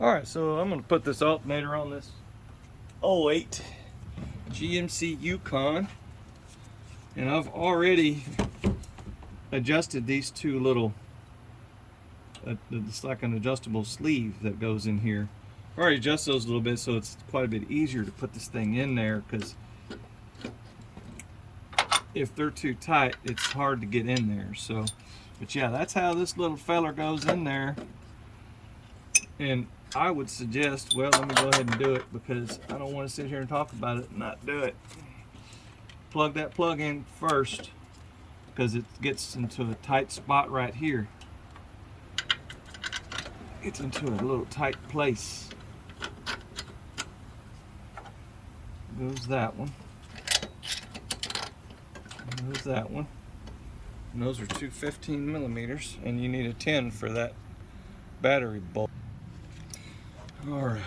Alright, so I'm going to put this alternator on this 08 GMC Yukon, and I've already adjusted these two little, it's like an adjustable sleeve that goes in here. I already adjusted those a little bit so it's quite a bit easier to put this thing in there, because if they're too tight it's hard to get in there. So, but yeah, that's how this little feller goes in there. And I would suggest, well, let me go ahead and do it because I don't want to sit here and talk about it and not do it. Plug that plug in first because it gets into a tight spot right here. Gets into a little tight place. Goes that one. Goes that one. And those are two 15 millimeters, and you need a 10 for that battery bolt. All right.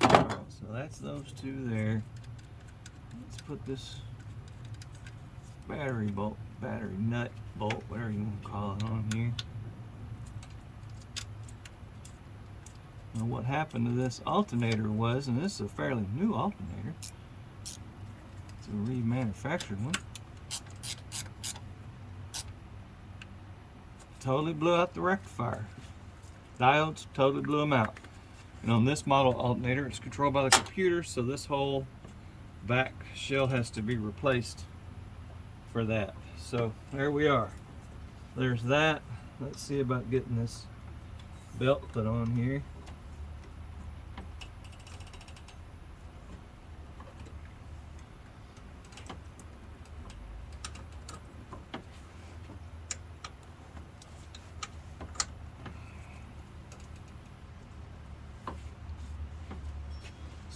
So that's those two there. Let's put this battery bolt, battery nut bolt, whatever you want to call it, on here. Now what happened to this alternator was, and this is a fairly new alternator, it's a remanufactured one, totally blew out the rectifier. Diodes totally blew them out. And on this model alternator, it's controlled by the computer, so this whole back shell has to be replaced for that. So there we are. There's that. Let's see about getting this belt put on here.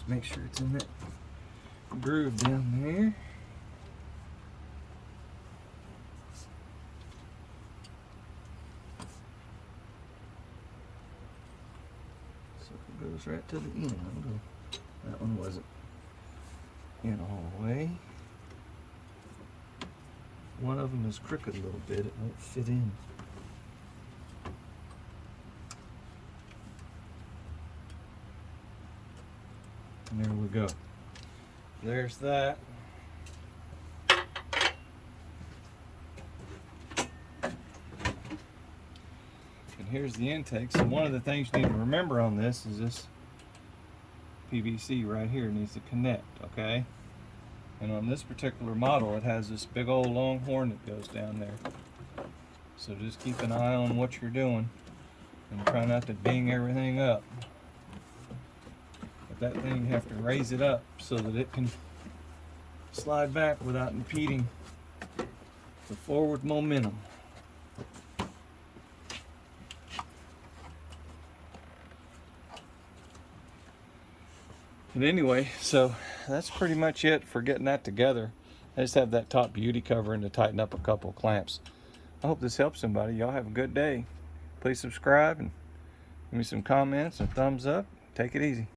Make sure it's in that groove down there. So it goes right to the end. That one wasn't in all the way. One of them is crooked a little bit. It won't fit in. And there we go. There's that. And here's the intake. So one of the things you need to remember on this is this PVC right here needs to connect, okay? And on this particular model, it has this big old long horn that goes down there. So just keep an eye on what you're doing and try not to ding everything up. That thing, you have to raise it up so that it can slide back without impeding the forward momentum. And anyway, so that's pretty much it for getting that together. I just have that top beauty cover and to tighten up a couple of clamps. I hope this helps somebody. Y'all have a good day. Please subscribe and give me some comments and thumbs up. Take it easy.